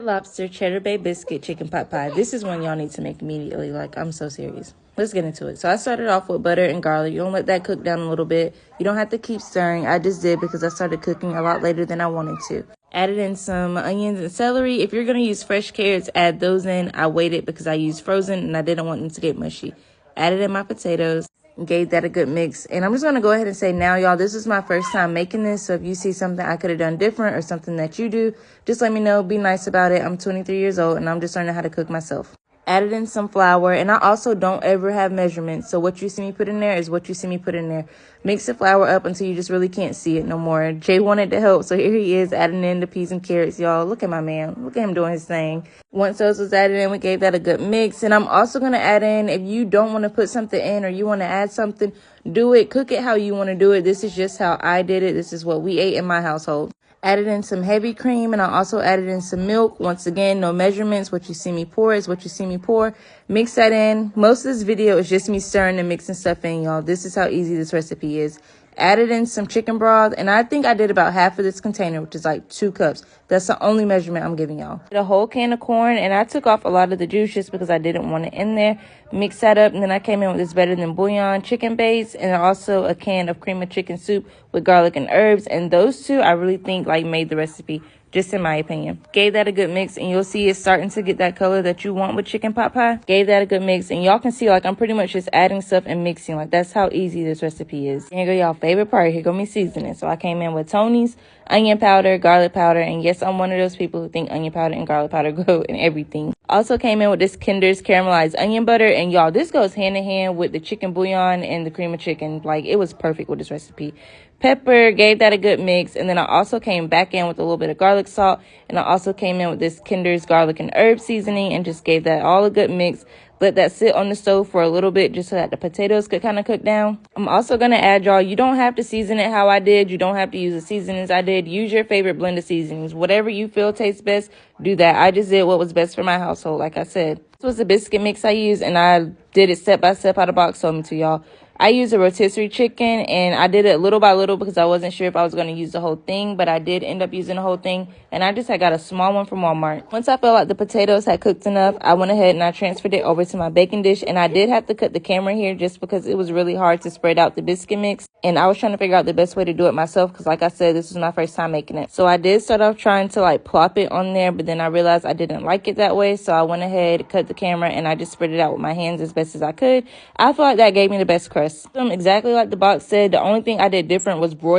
Lobster cheddar bay biscuit chicken pot pie. This is one y'all need to make immediately. Like, I'm so serious. Let's get into it. So I started off with butter and garlic. You don't let that cook down a little bit. You don't have to keep stirring. I just did because I started cooking a lot later than I wanted to. Added in some onions and celery. If you're going to use fresh carrots, add those in. I waited because I used frozen and I didn't want them to get mushy. Added in my potatoes. Gave that a good mix. And I'm just going to go ahead and say now, y'all, this is my first time making this. So if you see something I could have done different or something that you do, just let me know. Be nice about it. I'm 23 years old and I'm just learning how to cook myself. Added in some flour, and I also don't ever have measurements. So what you see me put in there is what you see me put in there. Mix the flour up until you just really can't see it no more. Jay wanted to help, so here he is adding in the peas and carrots, y'all. Look at my man. Look at him doing his thing. Once those was added in, we gave that a good mix. And I'm also going to add in, if you don't want to put something in or you want to add something, do it. Cook it how you want to do it. This is just how I did it. This is what we ate in my household. Added in some heavy cream, and I also added in some milk. Once again, no measurements. What you see me pour is what you see me pour. Mix that in. Most of this video is just me stirring and mixing stuff in, y'all. This is how easy this recipe is. Added in some chicken broth, and I think I did about half of this container, which is like 2 cups. That's the only measurement I'm giving y'all. A whole can of corn, and I took off a lot of the juice just because I didn't want it in there. Mix that up, and then I came in with this better than bouillon chicken base, and also a can of cream of chicken soup with garlic and herbs. And those two, I really think like made the recipe, just in my opinion. Gave that a good mix, and you'll see it's starting to get that color that you want with chicken pot pie. Gave that a good mix, and y'all can see like I'm pretty much just adding stuff and mixing. Like, that's how easy this recipe is. Here go y'all favorite part. Here go me seasoning. So I came in with Tony's onion powder, garlic powder, and yes, I'm one of those people who think onion powder and garlic powder go in everything. Also came in with this Kinder's caramelized onion butter, and y'all, this goes hand in hand with the chicken bouillon and the cream of chicken. Like, it was perfect with this recipe. Pepper, gave that a good mix, and then I also came back in with a little bit of garlic salt, and I also came in with this Kinder's garlic and herb seasoning and just gave that all a good mix. Let that sit on the stove for a little bit just so that the potatoes could kind of cook down. I'm also going to add, y'all, you don't have to season it how I did. You don't have to use the seasonings I did. Use your favorite blend of seasonings. Whatever you feel tastes best, do that. I just did what was best for my household, like I said. This was the biscuit mix I used, and I did it step by step out of the box, told me to, y'all. I used a rotisserie chicken, and I did it little by little because I wasn't sure if I was going to use the whole thing, but I did end up using the whole thing, and I just had got a small one from Walmart. Once I felt like the potatoes had cooked enough, I went ahead and I transferred it over to my baking dish, and I did have to cut the camera here just because it was really hard to spread out the biscuit mix, and I was trying to figure out the best way to do it myself because, like I said, this was my first time making it. So I did start off trying to like plop it on there, but then I realized I didn't like it that way, so I went ahead, cut the camera, and I just spread it out with my hands as best as I could. I feel like that gave me the best crust. Exactly like the box said, the only thing I did different was broiling.